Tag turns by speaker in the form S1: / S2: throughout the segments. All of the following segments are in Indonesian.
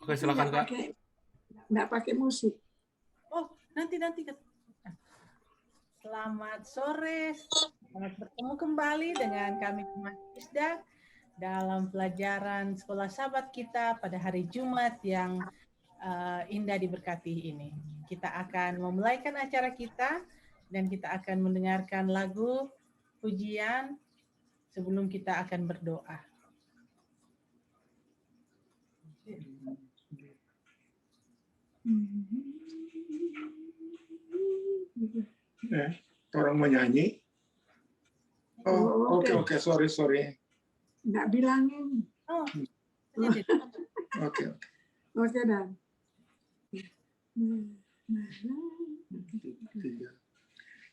S1: Oke, silakan Kak.
S2: Nggak pakai musik.
S3: Oh, nanti. Selamat sore, selamat bertemu kembali dengan kami Mas Isda dalam pelajaran Sekolah Sahabat kita pada hari Jumat yang indah diberkati ini. Kita akan memulaikan acara kita dan kita akan mendengarkan lagu pujian sebelum kita akan berdoa.
S4: Orang menyanyi. Oh, oke, sorry.
S2: Nggak bilangin.
S4: Oke.
S2: Oke, Dan.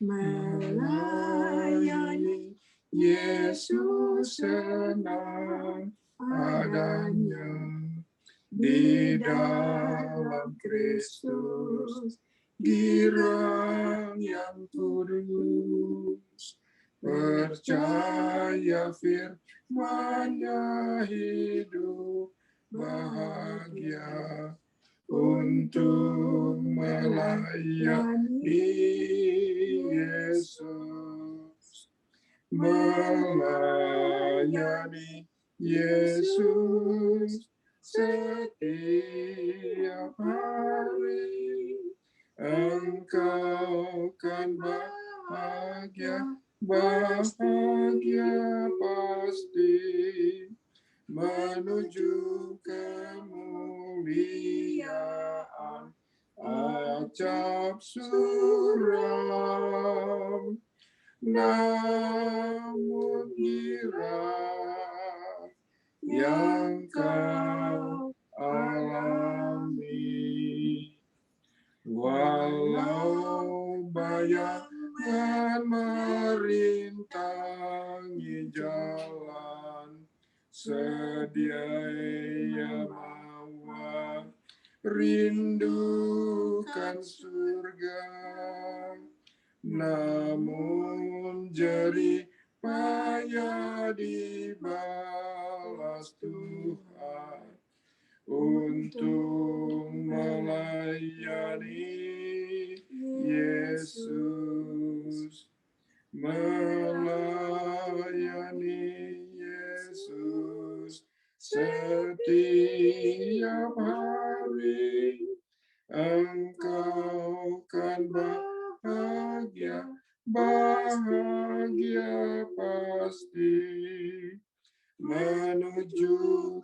S4: Melayani Yesus senang adanya di dalam Kristus, girang yang kudus, percaya firman-Nya hidup bahagia untuk melayani Yesus, melayani Yesus setiap hari. Engkau kan bahagia pasti menuju kemuliaan acap suram. Namun girang yang kau alami, walau bayangan merintangi jalan, sedia bawa rindukan surga. Namun jerih payah dibalas Tuhan untuk melayani Yesus, melayani Yesus setiap hari. Engkau kan bahagia pasti menuju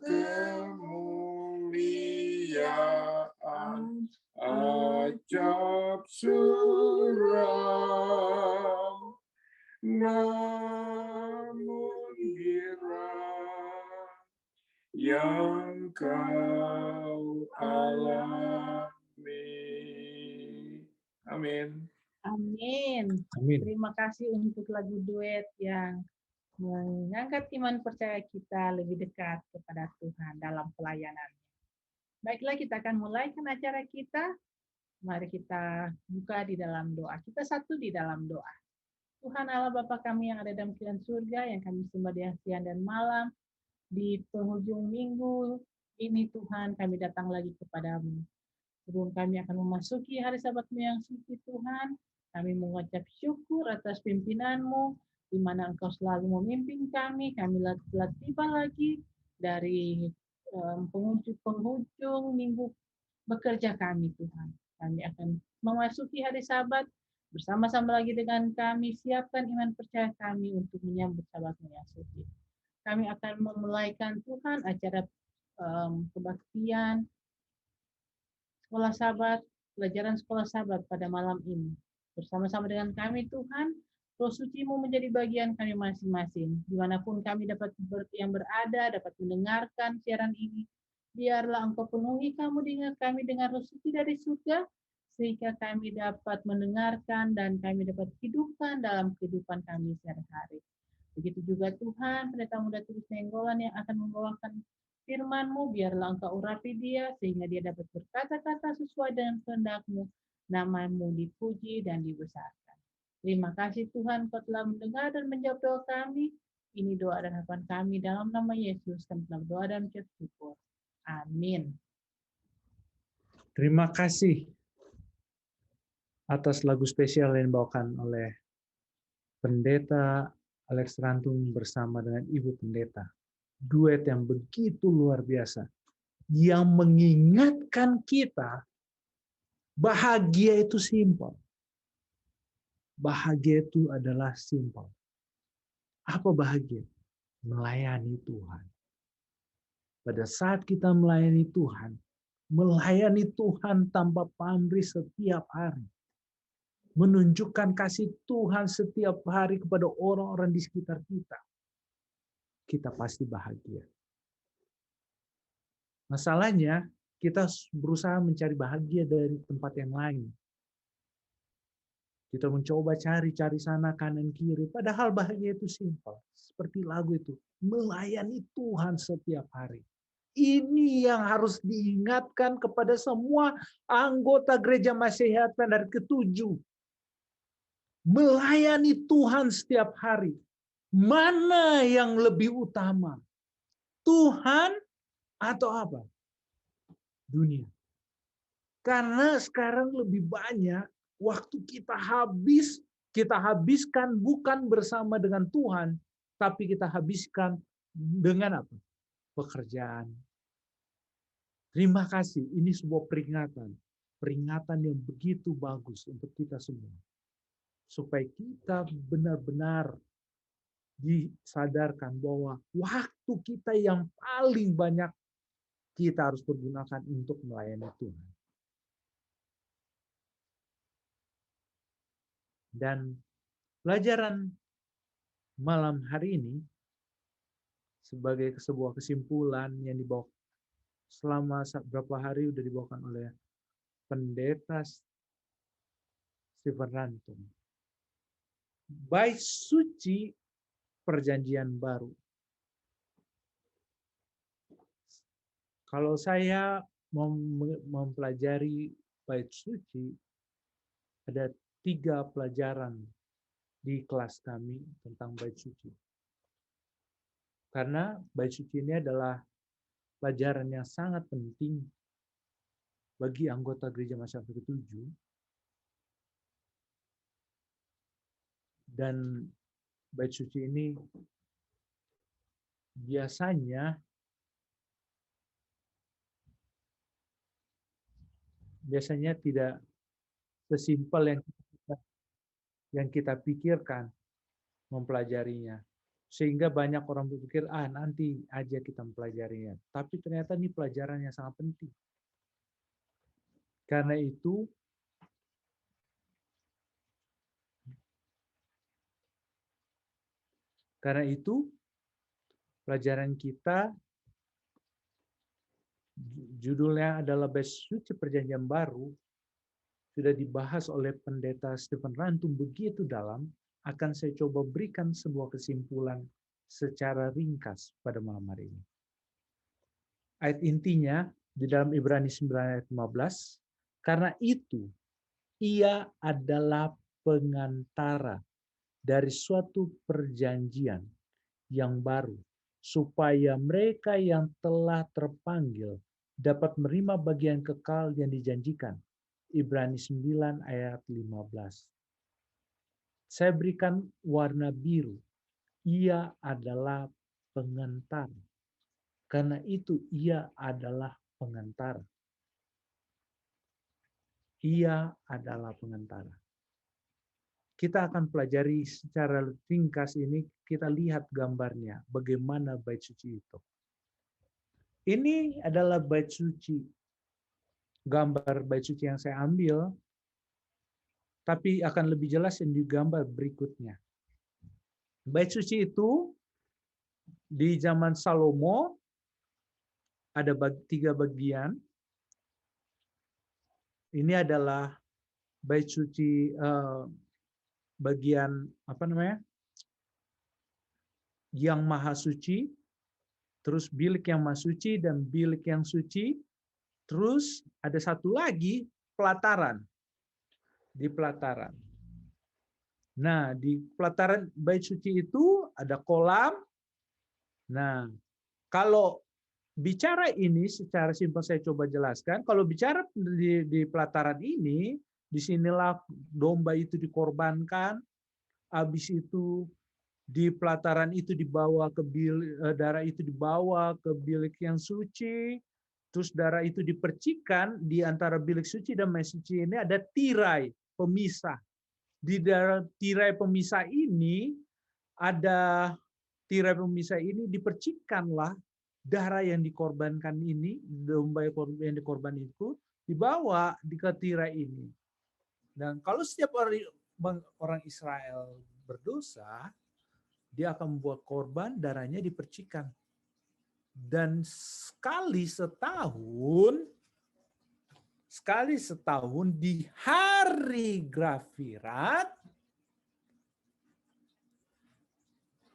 S4: kemuliaan acap suram. Namun girang yang kau alami. Amin.
S3: Amin. Terima kasih untuk lagu duet yang mengangkat iman percaya kita lebih dekat kepada Tuhan dalam pelayanan. Baiklah, kita akan mulaikan acara kita. Mari kita buka di dalam doa. Kita satu di dalam doa. Tuhan Allah Bapa kami yang ada dalam kerajaan surga, yang kami sembah di siang dan malam, di penghujung minggu ini Tuhan, kami datang lagi kepadamu. Sebelum kami akan memasuki hari Sabat-Mu yang suci Tuhan, kami mengucap syukur atas pimpinan-Mu, di mana Engkau selalu memimpin kami telah tiba lagi dari penghujung minggu bekerja kami Tuhan. Kami akan memasuki hari Sabat, bersama-sama lagi dengan kami, siapkan iman percaya kami untuk menyambut Sabat-Mu yang suci. Kami akan memulaikan Tuhan acara kebaktian Sekolah Sahabat, pelajaran Sekolah Sahabat pada malam ini. Bersama-sama dengan kami Tuhan, Roh Suci-Mu menjadi bagian kami masing-masing. Dimanapun kami dapat berada, dapat mendengarkan siaran ini, biarlah Engkau penuhi kami dengan Roh Suci dari surga, sehingga kami dapat mendengarkan dan kami dapat hidupkan dalam kehidupan kami sehari-hari. Begitu juga Tuhan, pendeta muda Tulis Nenggolan yang akan membawakan firman-Mu, biarlah Engkau urapi dia, sehingga dia dapat berkata-kata sesuai dengan kehendak-Mu, nama-Mu dipuji dan dibesarkan. Terima kasih Tuhan, Kau telah mendengar dan menjawab doa kami. Ini doa dan harapan kami dalam nama Yesus, kami telah berdoa dan mengucap syukur. Amin.
S1: Terima kasih atas lagu spesial yang dibawakan oleh Pendeta Alex Rantung bersama dengan Ibu Pendeta. Duet yang begitu luar biasa. Yang mengingatkan kita bahagia itu simpel. Bahagia itu adalah simpel. Apa bahagia? Melayani Tuhan. Pada saat kita melayani Tuhan tanpa pamrih setiap hari. Menunjukkan kasih Tuhan setiap hari kepada orang-orang di sekitar kita. Kita pasti bahagia. Masalahnya, kita berusaha mencari bahagia dari tempat yang lain. Kita mencoba cari sana, kanan, kiri. Padahal bahagia itu simpel. Seperti lagu itu. Melayani Tuhan setiap hari. Ini yang harus diingatkan kepada semua anggota gereja Masehi Advent dari ke-7. Melayani Tuhan setiap hari. Mana yang lebih utama? Tuhan atau apa? Dunia. Karena sekarang lebih banyak waktu kita habiskan bukan bersama dengan Tuhan, tapi kita habiskan dengan apa? Pekerjaan. Terima kasih, ini sebuah peringatan. Peringatan yang begitu bagus untuk kita semua. Supaya kita benar-benar disadarkan bahwa waktu kita yang paling banyak kita harus pergunakan untuk melayani Tuhan. Dan pelajaran malam hari ini sebagai sebuah kesimpulan yang dibawa selama beberapa hari sudah dibawakan oleh Pendeta Stephen Rantum. Bait suci perjanjian baru. Kalau saya mempelajari bait suci, ada 3 pelajaran di kelas kami tentang bait suci. Karena bait suci ini adalah pelajaran yang sangat penting bagi anggota gereja Masehi ke-7. Dan bait suci ini biasanya tidak sesimpel yang kita pikirkan mempelajarinya. Sehingga banyak orang berpikir, nanti aja kita mempelajarinya. Tapi ternyata ini pelajaran yang sangat penting. Karena itu pelajaran kita judulnya adalah Bait Suci Perjanjian Baru, sudah dibahas oleh Pendeta Stephen Rantum begitu dalam. Akan saya coba berikan sebuah kesimpulan secara ringkas pada malam hari ini. Ayat intinya di dalam Ibrani 9 ayat 15, karena itu ia adalah pengantara dari suatu perjanjian yang baru, supaya mereka yang telah terpanggil dapat menerima bagian kekal yang dijanjikan. Ibrani 9 ayat 15. Saya berikan warna biru. Ia adalah pengantara. Karena itu ia adalah pengantara. Ia adalah pengantara. Kita akan pelajari secara ringkas ini, kita lihat gambarnya, bagaimana bait suci itu. Ini adalah bait suci. Gambar bait suci yang saya ambil, tapi akan lebih jelas yang di gambar berikutnya. Bait suci itu di zaman Salomo ada 3 bagian. Ini adalah bait suci bagian yang maha suci, terus bilik yang maha suci dan bilik yang suci, terus ada satu lagi pelataran. Di pelataran. Nah, di pelataran bait suci itu ada kolam. Nah, kalau bicara ini secara simpel saya coba jelaskan. Kalau bicara di pelataran ini, disinilah domba itu dikorbankan, habis itu di pelataran itu dibawa ke darah itu dibawa ke bilik yang suci, terus darah itu dipercikan di antara bilik suci dan maha suci ini ada tirai pemisah. Di dalam tirai pemisah ini dipercikanlah darah yang dikorbankan ini, domba yang dikorban itu dibawa ke tirai ini. Dan kalau setiap orang Israel berdosa, dia akan membuat korban, darahnya dipercikan. Dan sekali setahun di hari Grafirat,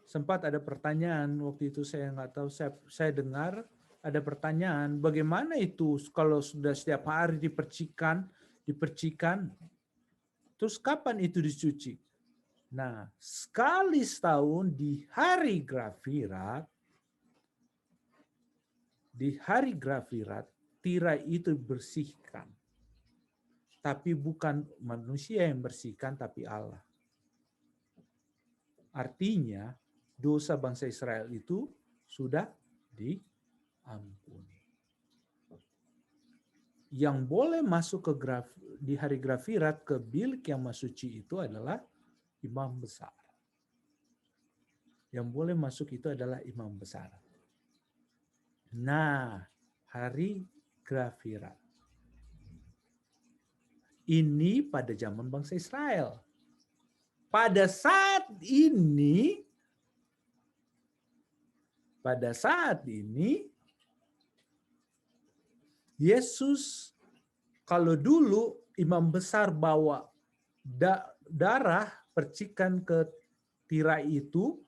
S1: sempat ada pertanyaan waktu itu, saya nggak tahu, saya dengar ada pertanyaan, bagaimana itu kalau sudah setiap hari dipercikan, terus kapan itu dicuci? Nah, sekali setahun di hari Grafirat, tirai itu bersihkan. Tapi bukan manusia yang bersihkan, tapi Allah. Artinya, dosa bangsa Israel itu sudah diampuni. Yang boleh masuk di hari Grafirat ke bilik yang maha suci itu adalah imam besar. Yang boleh masuk itu adalah imam besar. Nah, hari Grafirat ini pada zaman bangsa Israel. Pada saat ini Yesus, kalau dulu imam besar bawa darah percikan ke tirai itu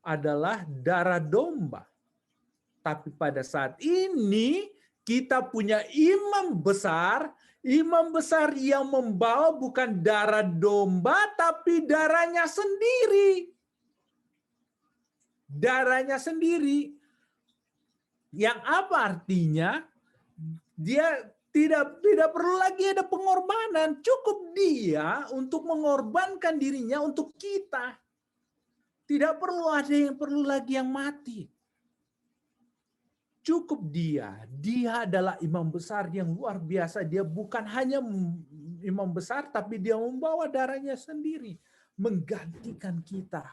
S1: adalah darah domba. Tapi pada saat ini kita punya imam besar yang membawa bukan darah domba tapi darahnya sendiri. Darahnya sendiri. Yang apa artinya? Dia tidak perlu lagi ada pengorbanan. Cukup dia untuk mengorbankan dirinya untuk kita. Tidak perlu ada yang lagi yang mati. Cukup dia adalah imam besar yang luar biasa. Dia bukan hanya imam besar, tapi dia membawa darahnya sendiri. Menggantikan kita.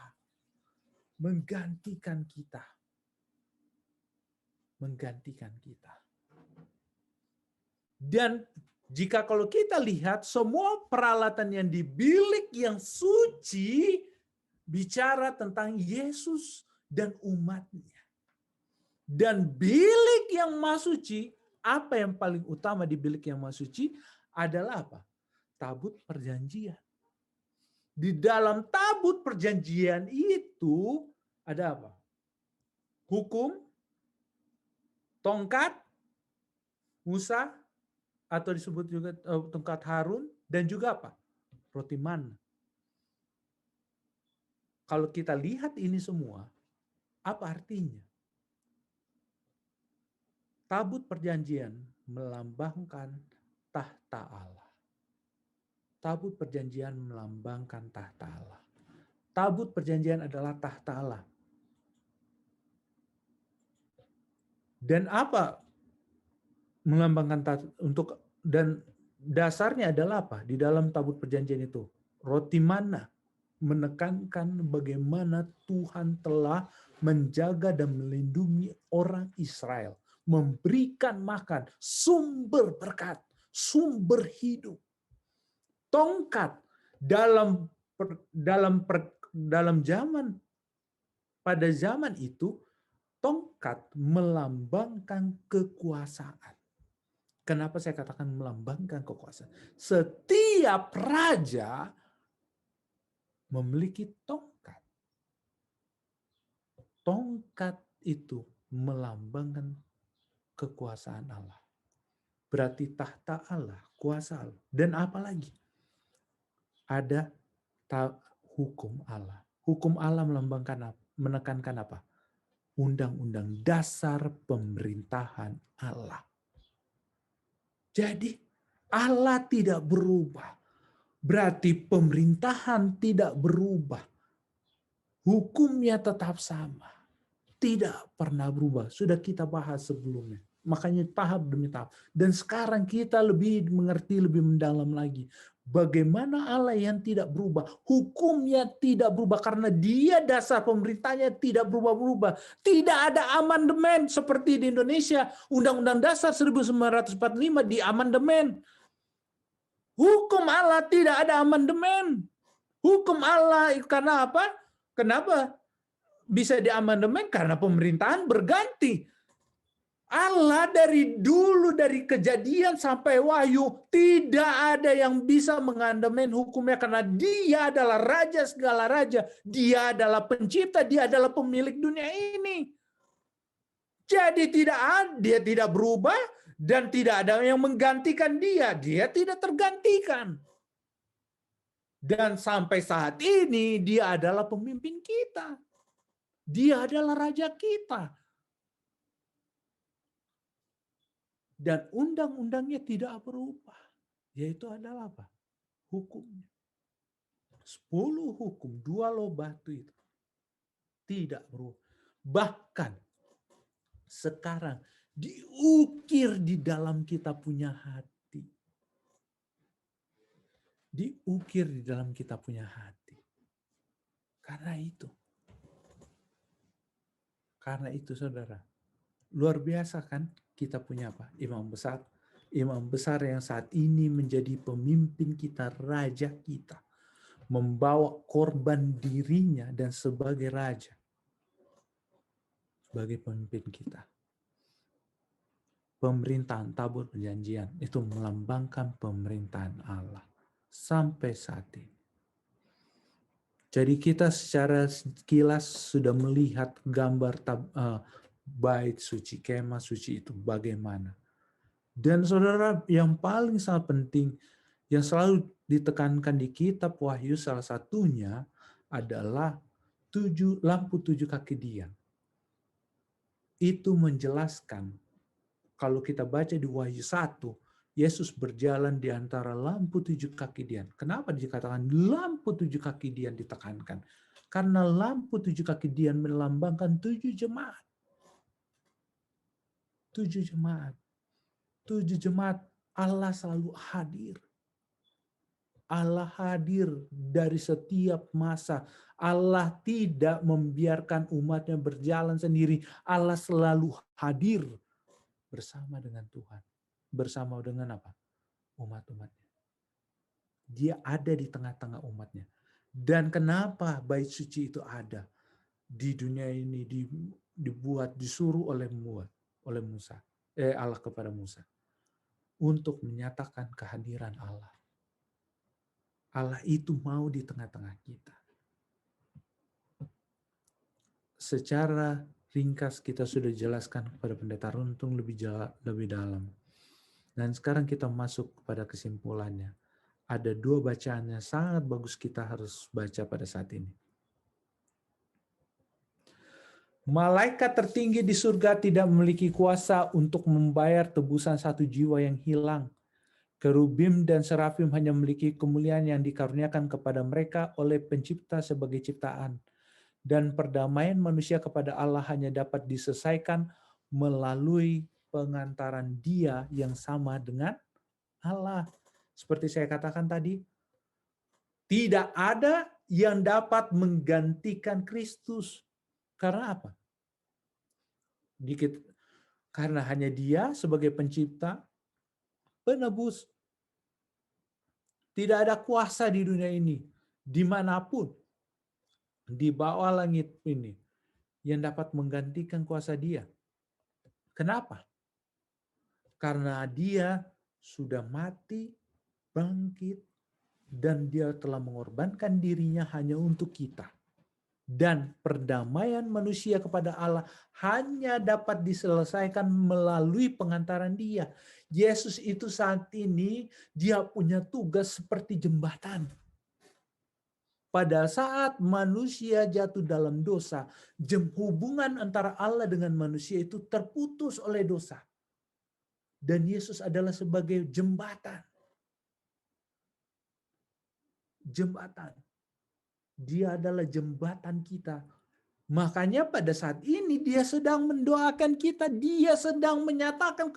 S1: Dan jika kalau kita lihat semua peralatan yang di bilik yang suci, bicara tentang Yesus dan umatnya. Dan bilik yang maha suci, apa yang paling utama di bilik yang maha suci adalah apa? Tabut perjanjian. Di dalam tabut perjanjian itu ada apa? Hukum, tongkat, Musa, atau disebut juga tongkat Harun, dan juga apa? Roti mana. Kalau kita lihat ini semua, apa artinya? Tabut perjanjian melambangkan tahta Allah. Tabut perjanjian melambangkan tahta Allah. Tabut perjanjian adalah tahta Allah. Dan apa melambangkan dan dasarnya adalah apa? Di dalam tabut perjanjian itu, roti mana menekankan bagaimana Tuhan telah menjaga dan melindungi orang Israel. Memberikan makan, sumber berkat, sumber hidup. Tongkat pada zaman itu, tongkat melambangkan kekuasaan. Kenapa saya katakan melambangkan kekuasaan? Setiap raja memiliki tongkat. Tongkat itu melambangkan kekuasaan Allah. Berarti tahta Allah, kuasa Allah. Dan apa lagi? Ada hukum Allah. Hukum Allah melambangkan apa? Menekankan apa? undang-undang dasar pemerintahan Allah. Jadi Allah tidak berubah. Berarti pemerintahan tidak berubah. Hukumnya tetap sama. Tidak pernah berubah. Sudah kita bahas sebelumnya. Makanya tahap demi tahap. Dan sekarang kita lebih mengerti, lebih mendalam lagi. Bagaimana Allah yang tidak berubah. Hukumnya tidak berubah. Karena dia dasar pemerintahnya tidak berubah-berubah. Tidak ada amandemen seperti di Indonesia. Undang-Undang Dasar 1945 di amandemen. Hukum Allah tidak ada amandemen. Hukum Allah karena apa? Kenapa bisa diamandemen? Karena pemerintahan berganti. Allah dari dulu, dari Kejadian sampai Wahyu, tidak ada yang bisa mengamandemen hukumnya karena dia adalah raja segala raja. Dia adalah pencipta, dia adalah pemilik dunia ini. Jadi dia tidak berubah dan tidak ada yang menggantikan dia. Dia tidak tergantikan. Dan sampai saat ini dia adalah pemimpin kita. Dia adalah raja kita. Dan undang-undangnya tidak berubah. Yaitu adalah apa? Hukumnya. 10 hukum, 2 loh batu itu. Tidak berubah. Bahkan sekarang diukir di dalam kita punya hati. Diukir di dalam kita punya hati. Karena itu saudara. Luar biasa kan kita punya apa? Imam besar. Imam besar yang saat ini menjadi pemimpin kita, raja kita. Membawa korban dirinya dan sebagai raja. Sebagai pemimpin kita. Pemerintahan tabur perjanjian itu melambangkan pemerintahan Allah. Sampai saat ini. Jadi kita secara sekilas sudah melihat gambar bait suci, kemah suci itu bagaimana. Dan saudara, yang paling sangat penting, yang selalu ditekankan di kitab Wahyu salah satunya adalah lampu 7 kaki dia. Itu menjelaskan, kalau kita baca di Wahyu 1, Yesus berjalan di antara lampu 7 kaki dian. Kenapa dikatakan lampu 7 kaki dian ditekankan? Karena lampu 7 kaki dian melambangkan 7 jemaat. 7 jemaat. 7 jemaat Allah selalu hadir. Allah hadir dari setiap masa. Allah tidak membiarkan umatnya berjalan sendiri. Allah selalu hadir bersama dengan Tuhan. Bersama dengan apa? Umat-umatnya. Dia ada di tengah-tengah umatnya. Dan kenapa bait suci itu ada di dunia ini disuruh oleh Musa, Allah kepada Musa untuk menyatakan kehadiran Allah. Allah itu mau di tengah-tengah kita. Secara ringkas kita sudah jelaskan kepada Pendeta Runtung lebih dalam. Dan sekarang kita masuk kepada kesimpulannya. Ada 2 bacaan yang sangat bagus kita harus baca pada saat ini. Malaikat tertinggi di surga tidak memiliki kuasa untuk membayar tebusan 1 jiwa yang hilang. Kerubim dan serafim hanya memiliki kemuliaan yang dikaruniakan kepada mereka oleh pencipta sebagai ciptaan. Dan perdamaian manusia kepada Allah hanya dapat diselesaikan melalui pengantaran dia yang sama dengan Allah. Seperti saya katakan tadi, tidak ada yang dapat menggantikan Kristus. Karena apa? Karena hanya dia sebagai pencipta, penebus. Tidak ada kuasa di dunia ini, dimanapun, di bawah langit ini, yang dapat menggantikan kuasa dia. Kenapa? Karena dia sudah mati, bangkit, dan dia telah mengorbankan dirinya hanya untuk kita. Dan perdamaian manusia kepada Allah hanya dapat diselesaikan melalui pengantaran dia. Yesus itu saat ini dia punya tugas seperti jembatan. Pada saat manusia jatuh dalam dosa, hubungan antara Allah dengan manusia itu terputus oleh dosa. Dan Yesus adalah sebagai jembatan. Jembatan. Dia adalah jembatan kita. Makanya pada saat ini dia sedang mendoakan kita. Dia sedang menyatakan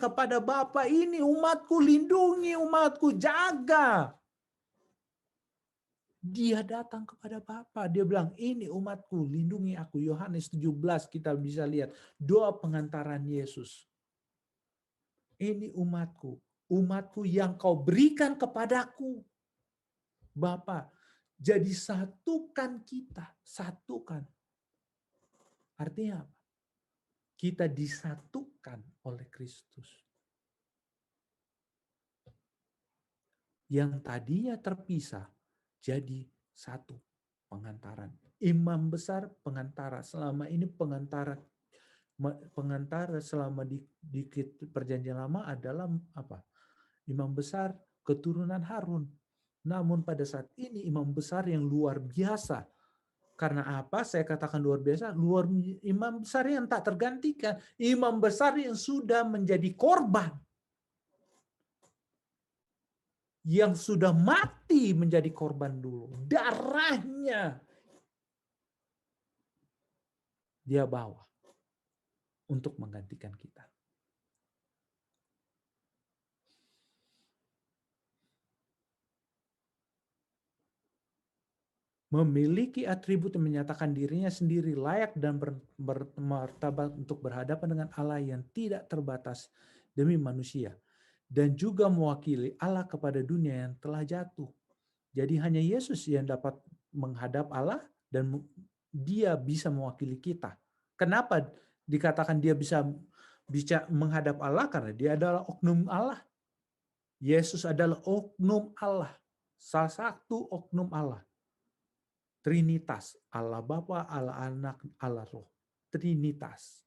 S1: kepada Bapa, ini umatku, lindungi umatku, jaga. Dia datang kepada Bapa. Dia bilang, ini umatku, lindungi aku. Yohanes 17 kita bisa lihat. Doa pengantaran Yesus. Ini umatku. Umatku yang kau berikan kepadaku. Bapa, jadi satukan kita. Satukan. Artinya apa? Kita disatukan oleh Kristus. Yang tadinya terpisah, jadi satu pengantaran. Imam besar pengantara. Selama ini pengantara selama di perjanjian lama adalah apa? Imam besar keturunan Harun. Namun pada saat ini imam besar yang luar biasa. Karena apa? Saya katakan luar biasa. Imam besar yang tak tergantikan. Imam besar yang sudah menjadi korban. Yang sudah mati menjadi korban dulu. Darahnya dia bawa untuk menggantikan kita. Memiliki atribut yang menyatakan dirinya sendiri layak dan bermartabat untuk berhadapan dengan Allah yang tidak terbatas demi manusia. Dan juga mewakili Allah kepada dunia yang telah jatuh. Jadi hanya Yesus yang dapat menghadap Allah dan dia bisa mewakili kita. Kenapa dikatakan dia bisa menghadap Allah? Karena dia adalah oknum Allah. Yesus adalah oknum Allah. Salah satu oknum Allah. Trinitas. Allah Bapa, Allah Anak, Allah Roh. Trinitas.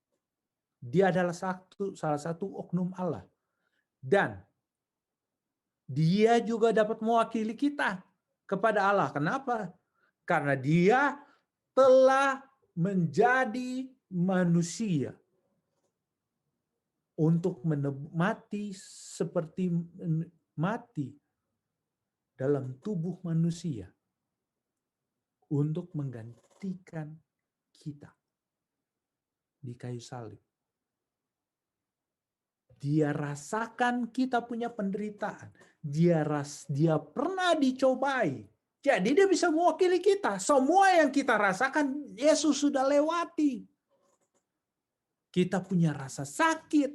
S1: Dia adalah salah satu oknum Allah. Dan dia juga dapat mewakili kita kepada Allah. Kenapa? Karena dia telah menjadi manusia untuk mati seperti mati dalam tubuh manusia untuk menggantikan kita di kayu salib. Dia rasakan kita punya penderitaan. Dia pernah dicobai. Jadi dia bisa mewakili kita. Semua yang kita rasakan, Yesus sudah lewati. Kita punya rasa sakit.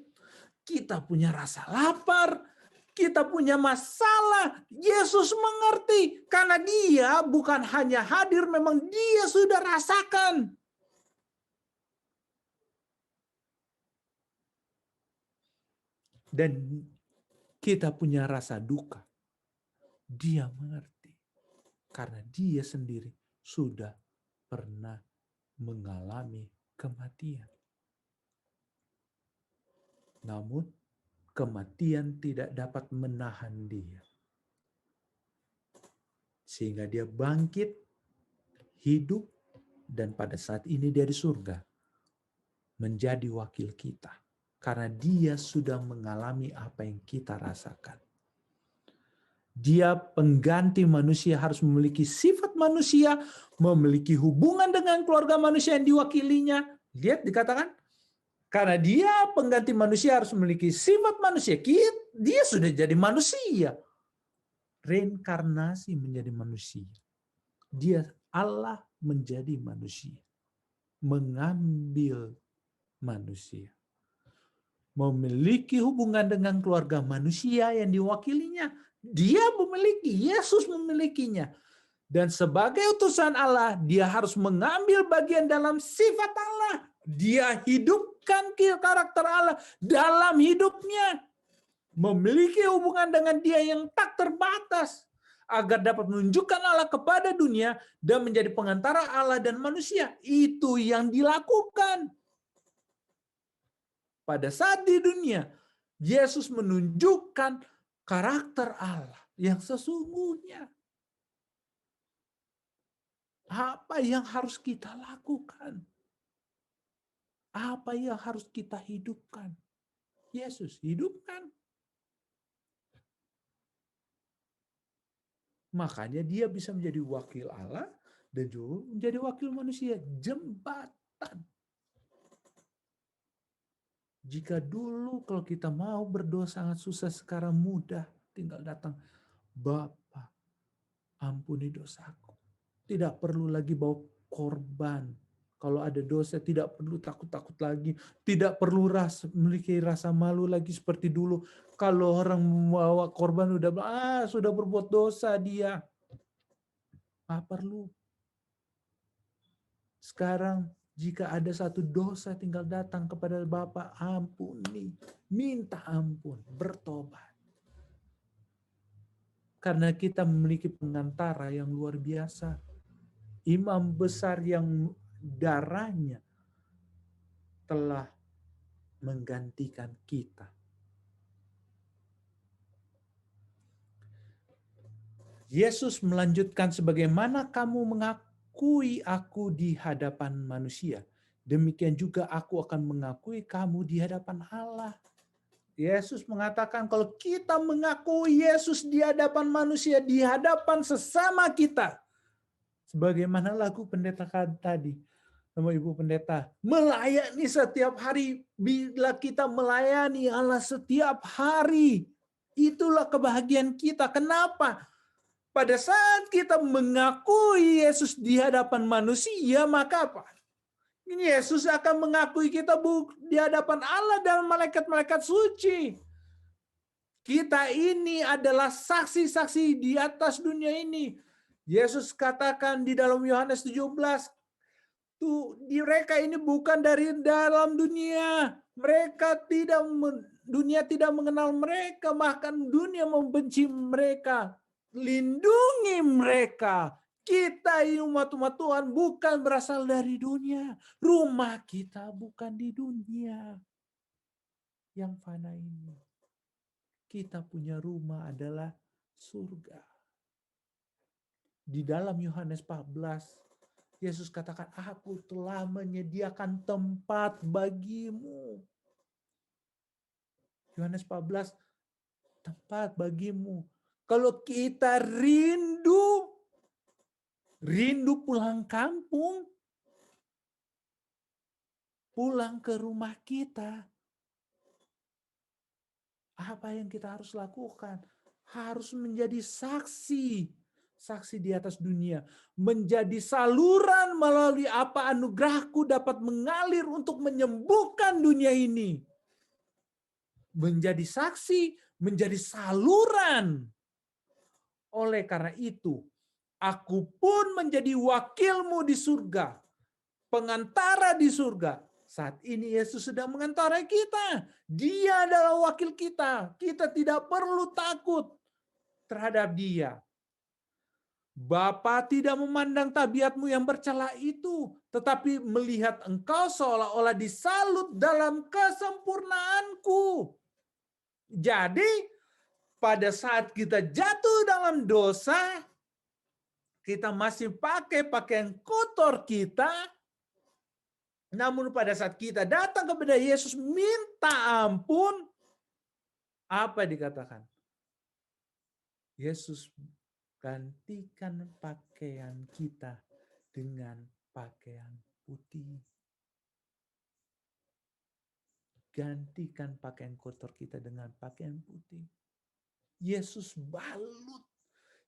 S1: Kita punya rasa lapar. Kita punya masalah. Yesus mengerti. Karena dia bukan hanya hadir, memang dia sudah rasakan. Dan kita punya rasa duka. Dia mengerti. Karena dia sendiri sudah pernah mengalami kematian. Namun kematian tidak dapat menahan dia. Sehingga dia bangkit, hidup, dan pada saat ini dia di surga. Menjadi wakil kita. Karena dia sudah mengalami apa yang kita rasakan. Dia pengganti manusia, harus memiliki sifat manusia, memiliki hubungan dengan keluarga manusia yang diwakilinya. Lihat dikatakan, karena dia pengganti manusia harus memiliki sifat manusia. Dia sudah jadi manusia. Reinkarnasi menjadi manusia. Dia Allah menjadi manusia. Mengambil manusia. Memiliki hubungan dengan keluarga manusia yang diwakilinya. Dia memiliki, Yesus memilikinya. Dan sebagai utusan Allah, dia harus mengambil bagian dalam sifat Allah. Dia hidupkan karakter Allah dalam hidupnya. Memiliki hubungan dengan dia yang tak terbatas. Agar dapat menunjukkan Allah kepada dunia dan menjadi pengantara Allah dan manusia. Itu yang dilakukan. Pada saat di dunia, Yesus menunjukkan karakter Allah yang sesungguhnya. Apa yang harus kita lakukan? Apa yang harus kita hidupkan? Yesus hidupkan. Makanya dia bisa menjadi wakil Allah dan juga menjadi wakil manusia. Jembatan. Jika dulu kalau kita mau berdosa sangat susah, sekarang mudah. Tinggal datang, Bapa, ampuni dosaku. Tidak perlu lagi bawa korban. Kalau ada dosa tidak perlu takut-takut lagi. Tidak perlu memiliki rasa malu lagi seperti dulu. Kalau orang membawa korban sudah berbuat dosa dia. Nggak perlu. Sekarang jika ada satu dosa tinggal datang kepada Bapa, ampuni. Minta ampun, bertobat. Karena kita memiliki pengantara yang luar biasa. Imam besar yang darahnya telah menggantikan kita. Yesus melanjutkan, sebagaimana kamu mengakui aku di hadapan manusia, demikian juga aku akan mengakui kamu di hadapan Allah. Yesus mengatakan kalau kita mengakui Yesus di hadapan manusia, di hadapan sesama kita, sebagaimana lagu pendeta tadi, sama Ibu Pendeta, melayani setiap hari. Bila kita melayani Allah setiap hari, itulah kebahagiaan kita. Kenapa? Pada saat kita mengakui Yesus di hadapan manusia, maka apa? Yesus akan mengakui kita di hadapan Allah dan malaikat-malaikat suci. Kita ini adalah saksi-saksi di atas dunia ini. Yesus katakan di dalam Yohanes 17, mereka ini bukan dari dalam dunia. Dunia tidak mengenal mereka, bahkan dunia membenci mereka. Lindungi mereka. Kita ini umat-umat Tuhan bukan berasal dari dunia. Rumah kita bukan di dunia yang fana ini. Kita punya rumah adalah surga. Di dalam Yohanes 14, Yesus katakan, aku telah menyediakan tempat bagimu. Yohanes 14, tempat bagimu. Kalau kita rindu pulang kampung, pulang ke rumah kita, apa yang kita harus lakukan? Harus menjadi saksi di atas dunia. Menjadi saluran melalui apa anugerahku dapat mengalir untuk menyembuhkan dunia ini. Menjadi saksi, menjadi saluran. Oleh karena itu, aku pun menjadi wakilmu di surga, pengantara di surga. Saat ini Yesus sedang mengantarai kita. Dia adalah wakil kita. Kita tidak perlu takut terhadap dia. Bapa tidak memandang tabiatmu yang bercela itu, tetapi melihat engkau seolah-olah disalut dalam kesempurnaanku. Jadi, pada saat kita jatuh dalam dosa, kita masih pakai pakaian kotor kita. Namun pada saat kita datang kepada Yesus minta ampun, apa dikatakan? Yesus gantikan pakaian kita dengan pakaian putih. Gantikan pakaian kotor kita dengan pakaian putih. Yesus balut.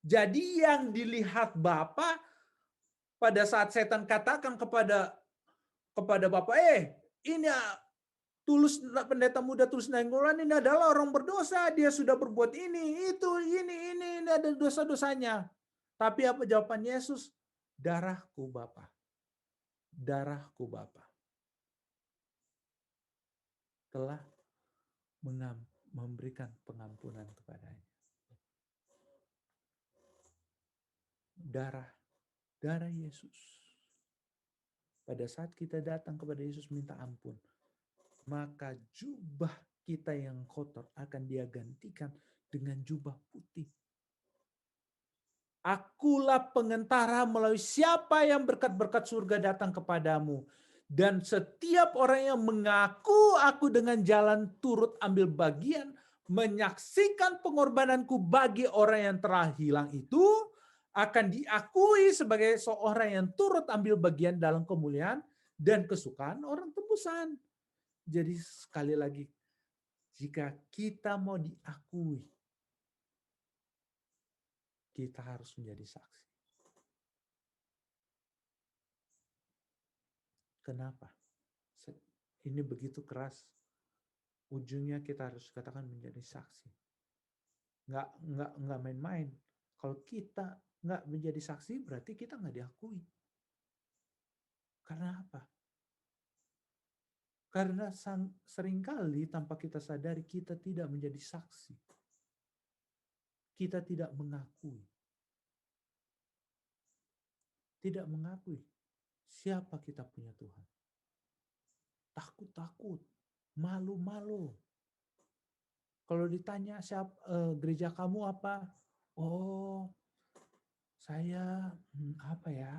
S1: Jadi yang dilihat Bapa pada saat setan katakan kepada Bapa, ini Tulus pendeta muda Tulus Nainggolan ini adalah orang berdosa, dia sudah berbuat ini ada dosa-dosanya. Tapi apa jawaban Yesus? Darahku Bapa. Darahku Bapa telah memberikan pengampunan kepadanya. Darah Yesus. Pada saat kita datang kepada Yesus minta ampun, maka jubah kita yang kotor akan dia gantikan dengan jubah putih. Akulah pengentara melalui siapa yang berkat-berkat surga datang kepadamu. Dan setiap orang yang mengaku aku dengan jalan turut ambil bagian, menyaksikan pengorbananku bagi orang yang telah hilang itu, akan diakui sebagai seorang yang turut ambil bagian dalam kemuliaan dan kesukaan orang tebusan. Jadi sekali lagi, jika kita mau diakui, kita harus menjadi saksi. Kenapa? Ini begitu keras. Ujungnya kita harus katakan menjadi saksi. Nggak main-main. Kalau kita nggak menjadi saksi, berarti kita nggak diakui. Karena apa? Karena seringkali tanpa kita sadari kita tidak menjadi saksi. Kita tidak mengakui. Tidak mengakui siapa kita punya Tuhan. Takut-takut, malu-malu. Kalau ditanya gereja kamu apa? Oh, saya apa ya?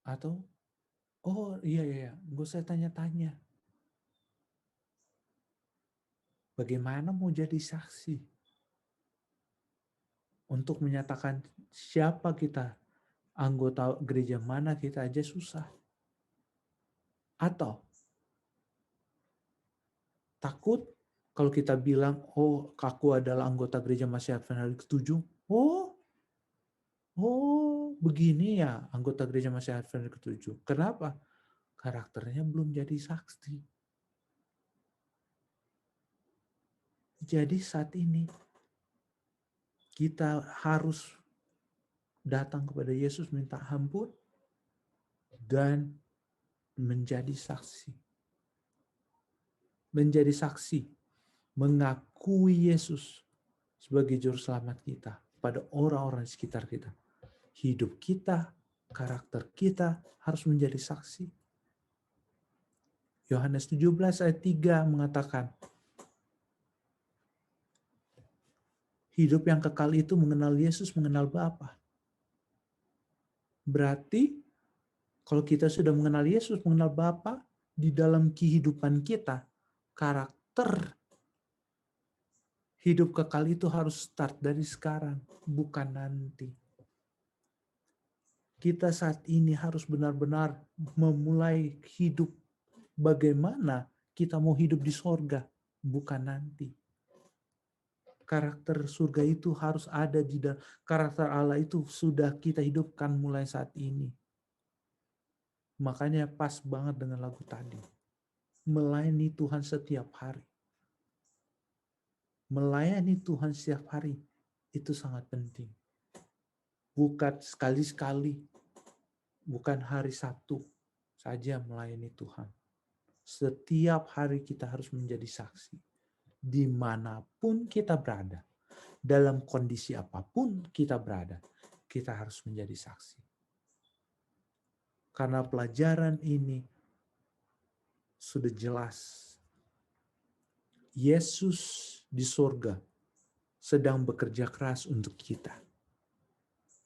S1: Atau, oh iya, nggak usah tanya-tanya. Bagaimana mau jadi saksi? Untuk menyatakan siapa kita, anggota gereja mana kita aja susah. Atau takut kalau kita bilang, oh aku adalah anggota gereja Masih Advent Hari ke-7. Oh begini ya anggota gereja Masih Advent Hari ke-7. Kenapa? Karakternya belum jadi saksi. Jadi saat ini kita harus datang kepada Yesus minta ampun dan menjadi saksi. Menjadi saksi, mengakui Yesus sebagai juru selamat kita pada orang-orang di sekitar kita. Hidup kita, karakter kita harus menjadi saksi. Yohanes 17 ayat 3 mengatakan, hidup yang kekal itu mengenal Yesus, mengenal Bapa. Berarti kalau kita sudah mengenal Yesus, mengenal Bapa, di dalam kehidupan kita, karakter hidup kekal itu harus start dari sekarang, bukan nanti. Kita saat ini harus benar-benar memulai hidup bagaimana kita mau hidup di sorga, bukan nanti. Karakter surga itu harus ada di dalam, karakter Allah itu sudah kita hidupkan mulai saat ini. Makanya pas banget dengan lagu tadi. Melayani Tuhan setiap hari. Melayani Tuhan setiap hari itu sangat penting. Bukan sekali-sekali, bukan hari Sabtu saja melayani Tuhan. Setiap hari kita harus menjadi saksi. Dimanapun kita berada, dalam kondisi apapun kita berada, kita harus menjadi saksi. Karena pelajaran ini sudah jelas. Yesus di surga sedang bekerja keras untuk kita.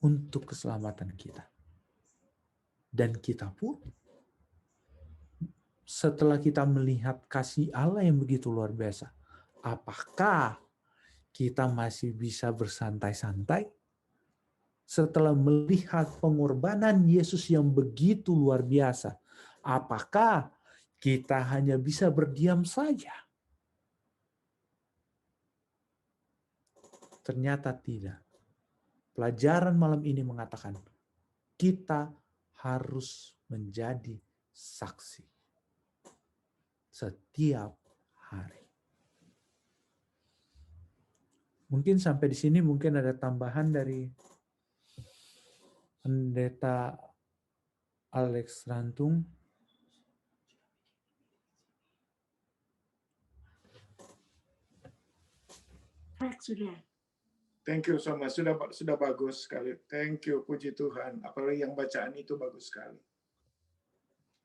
S1: Untuk keselamatan kita. Dan kita pun setelah kita melihat kasih Allah yang begitu luar biasa, apakah kita masih bisa bersantai-santai? Setelah melihat pengorbanan Yesus yang begitu luar biasa, apakah kita hanya bisa berdiam saja? Ternyata tidak. Pelajaran malam ini mengatakan, kita harus menjadi saksi setiap hari. Mungkin sampai di sini mungkin ada tambahan dari Pendeta Alex Rantung.
S2: Sudah.
S4: Thank you so much. Sudah bagus sekali. Thank you, puji Tuhan. Apalagi yang bacaan itu bagus sekali.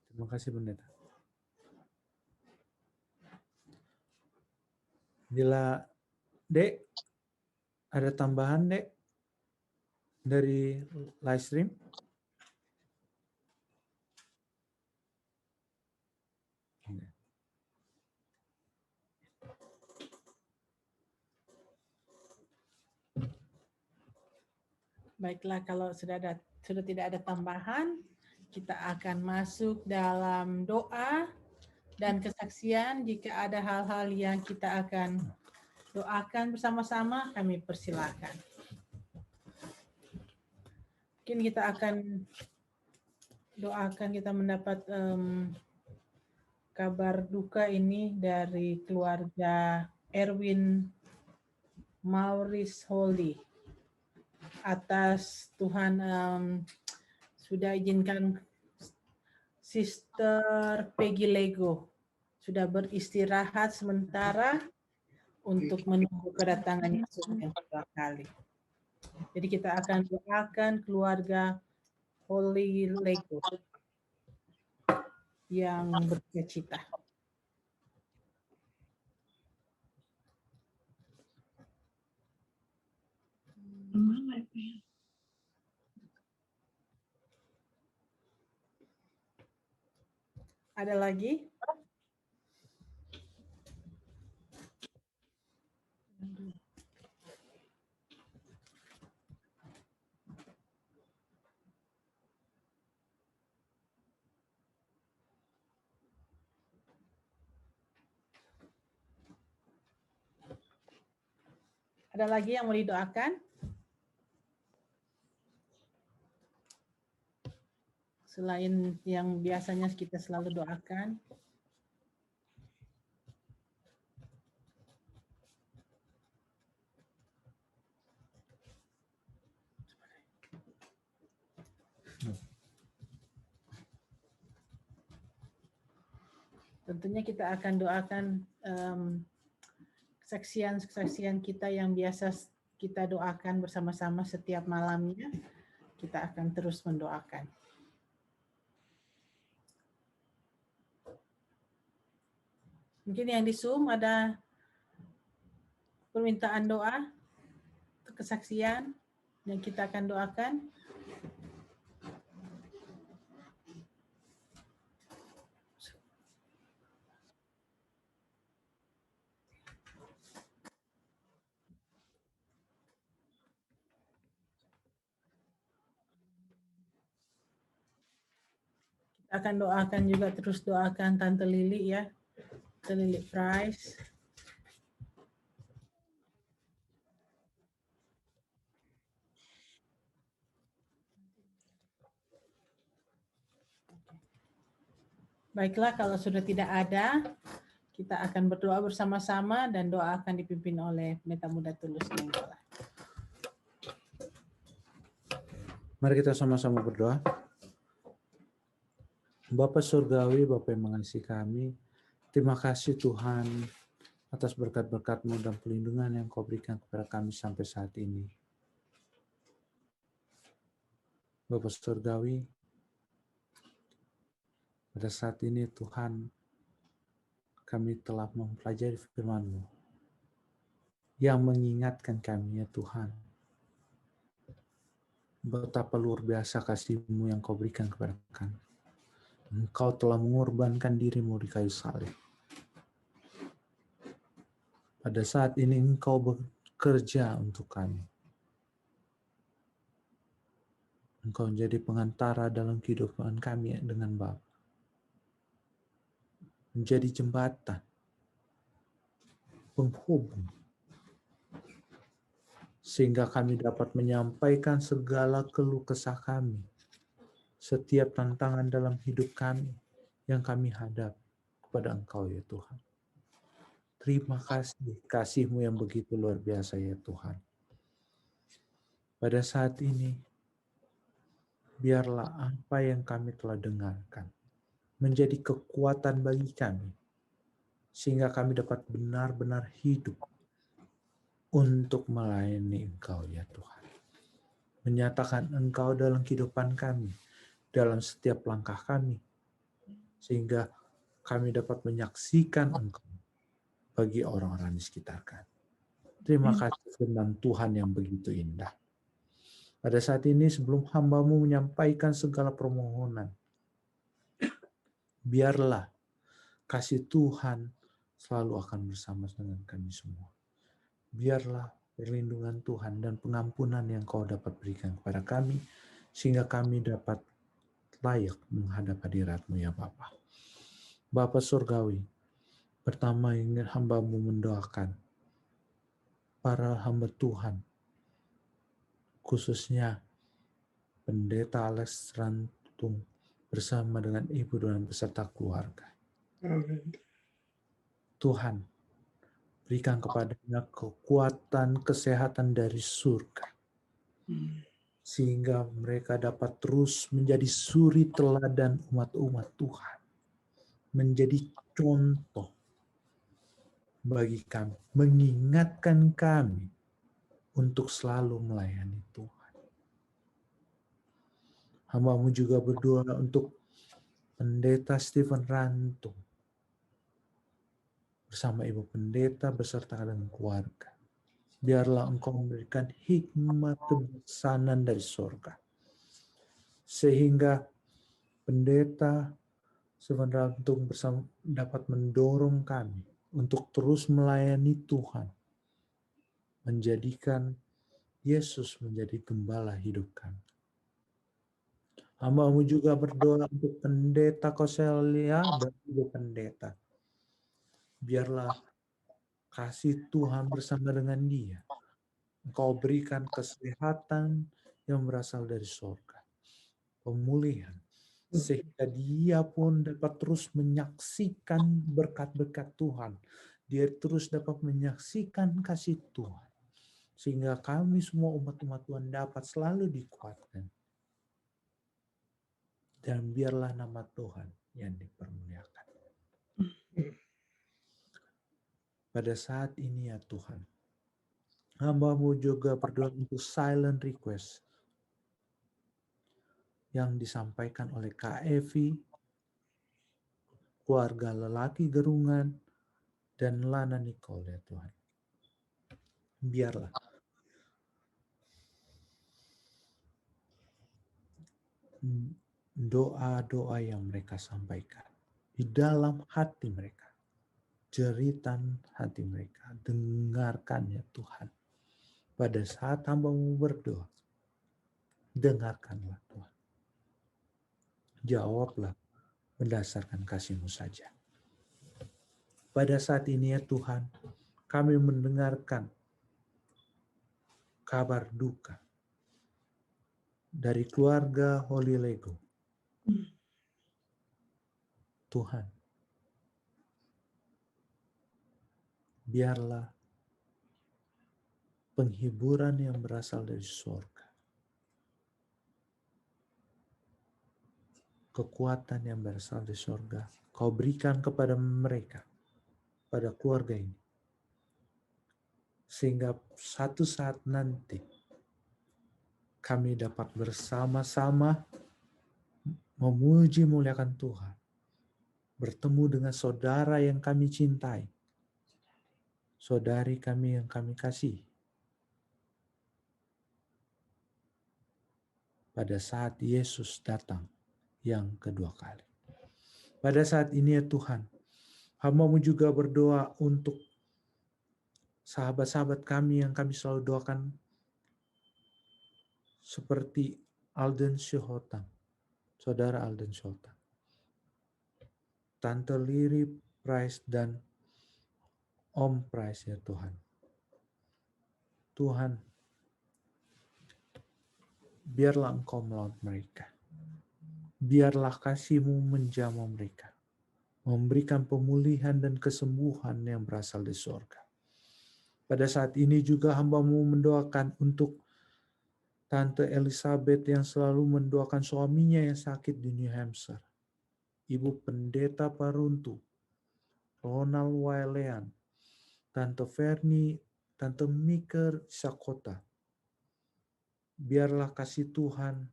S1: Terima kasih Pendeta. Bila Dek, ada tambahan Dek dari live stream?
S3: Baiklah, kalau sudah tidak ada tambahan, kita akan masuk dalam doa dan kesaksian. Jika ada hal-hal yang kita akan doakan bersama-sama, kami persilakan. Mungkin kita akan doakan, kita mendapat kabar duka ini dari keluarga Erwin Maurice Holly. Atas Tuhan sudah izinkan Sister Peggy Lego sudah beristirahat sementara untuk menunggu kedatangan Yesus yang kedua kali. Jadi kita akan doakan keluarga Holly Lego yang bercita. Ada lagi? Ada lagi yang mau didoakan? Selain yang biasanya kita selalu doakan. Tentunya kita akan doakan kesaksian kita yang biasa kita doakan bersama-sama setiap malamnya. Kita akan terus mendoakan. Mungkin yang di Zoom ada permintaan doa untuk kesaksian yang kita akan doakan. Kita akan doakan juga, terus doakan Tante Lili ya. Tante Lili Price. Baiklah, kalau sudah tidak ada, kita akan berdoa bersama-sama dan doa akan dipimpin oleh Pendeta Muda Tulus Nainggolan.
S1: Mari kita sama-sama berdoa. Bapa Surgawi, Bapa yang mengasihi kami, terima kasih Tuhan atas berkat-berkat-Mu dan pelindungan yang Kau berikan kepada kami sampai saat ini. Bapa Surgawi, pada saat ini Tuhan, kami telah mempelajari firman-Mu yang mengingatkan kami ya Tuhan, betapa luar biasa kasih-Mu yang Kau berikan kepada kami. Engkau telah mengorbankan diri-Mu di kayu salib. Pada saat ini Engkau bekerja untuk kami. Engkau menjadi pengantara dalam kehidupan kami dengan Bapa. Menjadi jembatan, penghubung, sehingga kami dapat menyampaikan segala keluh kesah kami, setiap tantangan dalam hidup kami yang kami hadap kepada Engkau ya Tuhan. Terima kasih kasih-Mu yang begitu luar biasa ya Tuhan. Pada saat ini, biarlah apa yang kami telah dengarkan menjadi kekuatan bagi kami, sehingga kami dapat benar-benar hidup untuk melayani Engkau ya Tuhan. Menyatakan Engkau dalam kehidupan kami, dalam setiap langkah kami, sehingga kami dapat menyaksikan Engkau bagi orang-orang di sekitar kami. Terima kasih firman Tuhan yang begitu indah. Pada saat ini sebelum hamba-Mu menyampaikan segala permohonan, biarlah kasih Tuhan selalu akan bersama dengan kami semua. Biarlah perlindungan Tuhan dan pengampunan yang Kau dapat berikan kepada kami, sehingga kami dapat layak menghadap hadirat-Mu ya Bapa. Bapa Surgawi, pertama ingin hamba-Mu mendoakan para hamba Tuhan, khususnya Pendeta Alex Rantung bersama dengan ibu dan beserta keluarga.
S4: Amin.
S1: Tuhan, berikan kepadanya kekuatan kesehatan dari surga, sehingga mereka dapat terus menjadi suri teladan umat-umat Tuhan, menjadi contoh bagi kami, mengingatkan kami untuk selalu melayani Tuhan. Hamba-Mu juga berdoa untuk Pendeta Stephen Rantung bersama Ibu Pendeta beserta dengan keluarga. Biarlah Engkau memberikan hikmat kebijaksanaan dari surga, sehingga Pendeta Stephen Rantung bersama dapat mendorong kami untuk terus melayani Tuhan, menjadikan Yesus menjadi gembala hidup kami. Hamba-Mu juga berdoa untuk Pendeta Koselia dan Ibu Pendeta. Biarlah kasih Tuhan bersama dengan dia. Engkau berikan kesehatan yang berasal dari surga, pemulihan, sehingga dia pun dapat terus menyaksikan berkat-berkat Tuhan. Dia terus dapat menyaksikan kasih Tuhan, sehingga kami semua umat-umat Tuhan dapat selalu dikuatkan. Dan biarlah nama Tuhan yang dipermuliakan. Pada saat ini ya Tuhan, hamba-Mu juga berdoa untuk silent request yang disampaikan oleh Kak Evi, keluarga lelaki Gerungan, dan Lana Nicole ya Tuhan. Biarlah doa-doa yang mereka sampaikan di dalam hati mereka, jeritan hati mereka, dengarkan ya Tuhan. Pada saat hamba-Mu berdoa, dengarkanlah Tuhan. Jawablah berdasarkan kasih-Mu saja. Pada saat ini ya Tuhan, kami mendengarkan kabar duka dari keluarga Holy Lego. Tuhan, biarlah penghiburan yang berasal dari surga, kekuatan yang berasal dari surga, Kau berikan kepada mereka, pada keluarga ini, sehingga satu saat nanti kami dapat bersama-sama memuji muliakan Tuhan, bertemu dengan saudara yang kami cintai, saudari kami yang kami kasihi, pada saat Yesus datang yang kedua kali. Pada saat ini ya Tuhan, hamba-Mu juga berdoa untuk sahabat-sahabat kami yang kami selalu doakan, seperti Alden Syihotang, saudara Alden Syihotang, Tante Liri Price dan Om Price ya Tuhan. Tuhan, biarlah Engkau merawat mereka. Biarlah kasih-Mu menjamah mereka, memberikan pemulihan dan kesembuhan yang berasal dari surga. Pada saat ini juga hamba-Mu mendoakan untuk Tante Elizabeth yang selalu mendoakan suaminya yang sakit di New Hampshire, Ibu Pendeta Paruntu, Ronald Wailean, Tante Verni, Tante Miker Sakota. Biarlah kasih Tuhan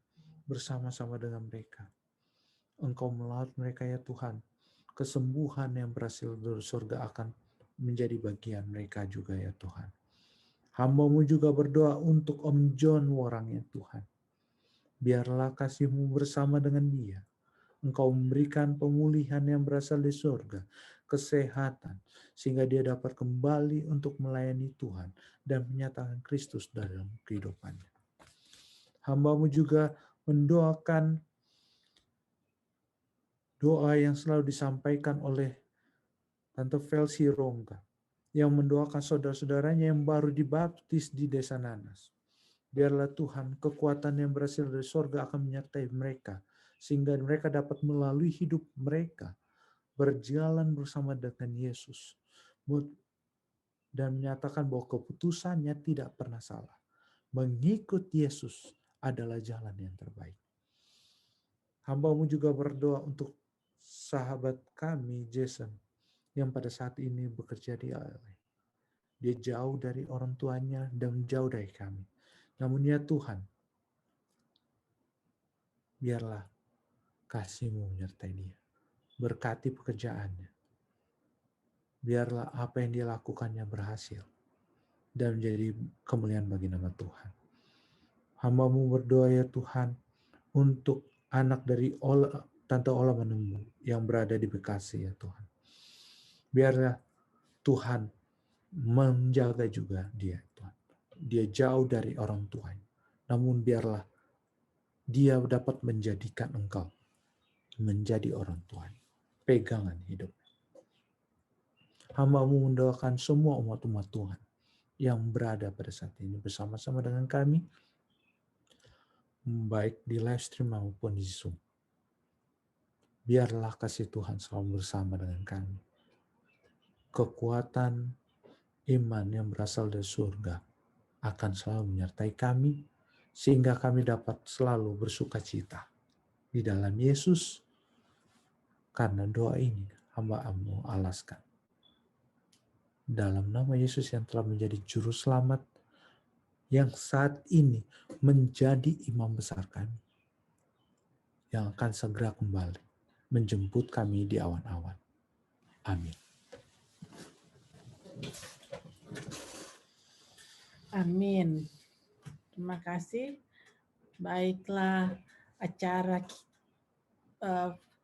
S1: bersama-sama dengan mereka. Engkau melawat mereka ya Tuhan. Kesembuhan yang berasal dari surga akan menjadi bagian mereka juga ya Tuhan. Hamba-Mu juga berdoa untuk Om John Worang ya Tuhan. Biarlah kasih-Mu bersama dengan dia. Engkau memberikan pemulihan yang berasal dari surga, kesehatan, sehingga dia dapat kembali untuk melayani Tuhan dan menyatakan Kristus dalam kehidupannya. Hamba-Mu juga mendoakan doa yang selalu disampaikan oleh Tante Velsi Rongga, yang mendoakan saudara-saudaranya yang baru dibaptis di Desa Nanas. Biarlah Tuhan, kekuatan yang berasal dari surga akan menyertai mereka, sehingga mereka dapat melalui hidup mereka berjalan bersama dengan Yesus dan menyatakan bahwa keputusannya tidak pernah salah. Mengikut Yesus adalah jalan yang terbaik. Hamba-Mu juga berdoa untuk sahabat kami, Jason, yang pada saat ini bekerja di LA. Dia jauh dari orang tuanya dan jauh dari kami. Namun ya Tuhan, biarlah kasih-Mu menyertai dia. Berkati pekerjaannya. Biarlah apa yang dia lakukannya berhasil dan menjadi kemuliaan bagi nama Tuhan. Hamba-Mu berdoa ya Tuhan untuk anak dari Tante Ola Menemu yang berada di Bekasi ya Tuhan. Biarlah Tuhan menjaga juga dia Tuhan. Dia jauh dari orang tuanya. Namun biarlah dia dapat menjadikan Engkau menjadi orang tuanya. Pegangan hidup. Hamba-Mu mendoakan semua umat-umat Tuhan yang berada pada saat ini bersama-sama dengan kami, baik di live stream maupun di Zoom. Biarlah kasih Tuhan selalu bersama dengan kami. Kekuatan iman yang berasal dari surga akan selalu menyertai kami, sehingga kami dapat selalu bersuka cita di dalam Yesus, karena doa ini hamba-Mu alaskan. Dalam nama Yesus yang telah menjadi juru selamat, yang saat ini menjadi imam besar kami, yang akan segera kembali menjemput kami di awan-awan. Amin.
S3: Amin. Terima kasih. Baiklah, acara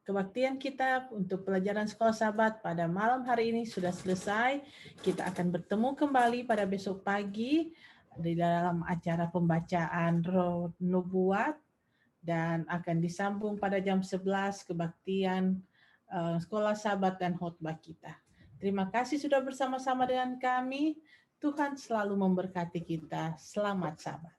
S3: kebaktian kita untuk pelajaran sekolah Sabat pada malam hari ini sudah selesai. Kita akan bertemu kembali pada besok pagi di dalam acara pembacaan Roh Nubuat dan akan disambung pada jam 11 kebaktian sekolah Sabat dan khotbah kita. Terima kasih sudah bersama-sama dengan kami. Tuhan selalu memberkati kita. Selamat Sabat.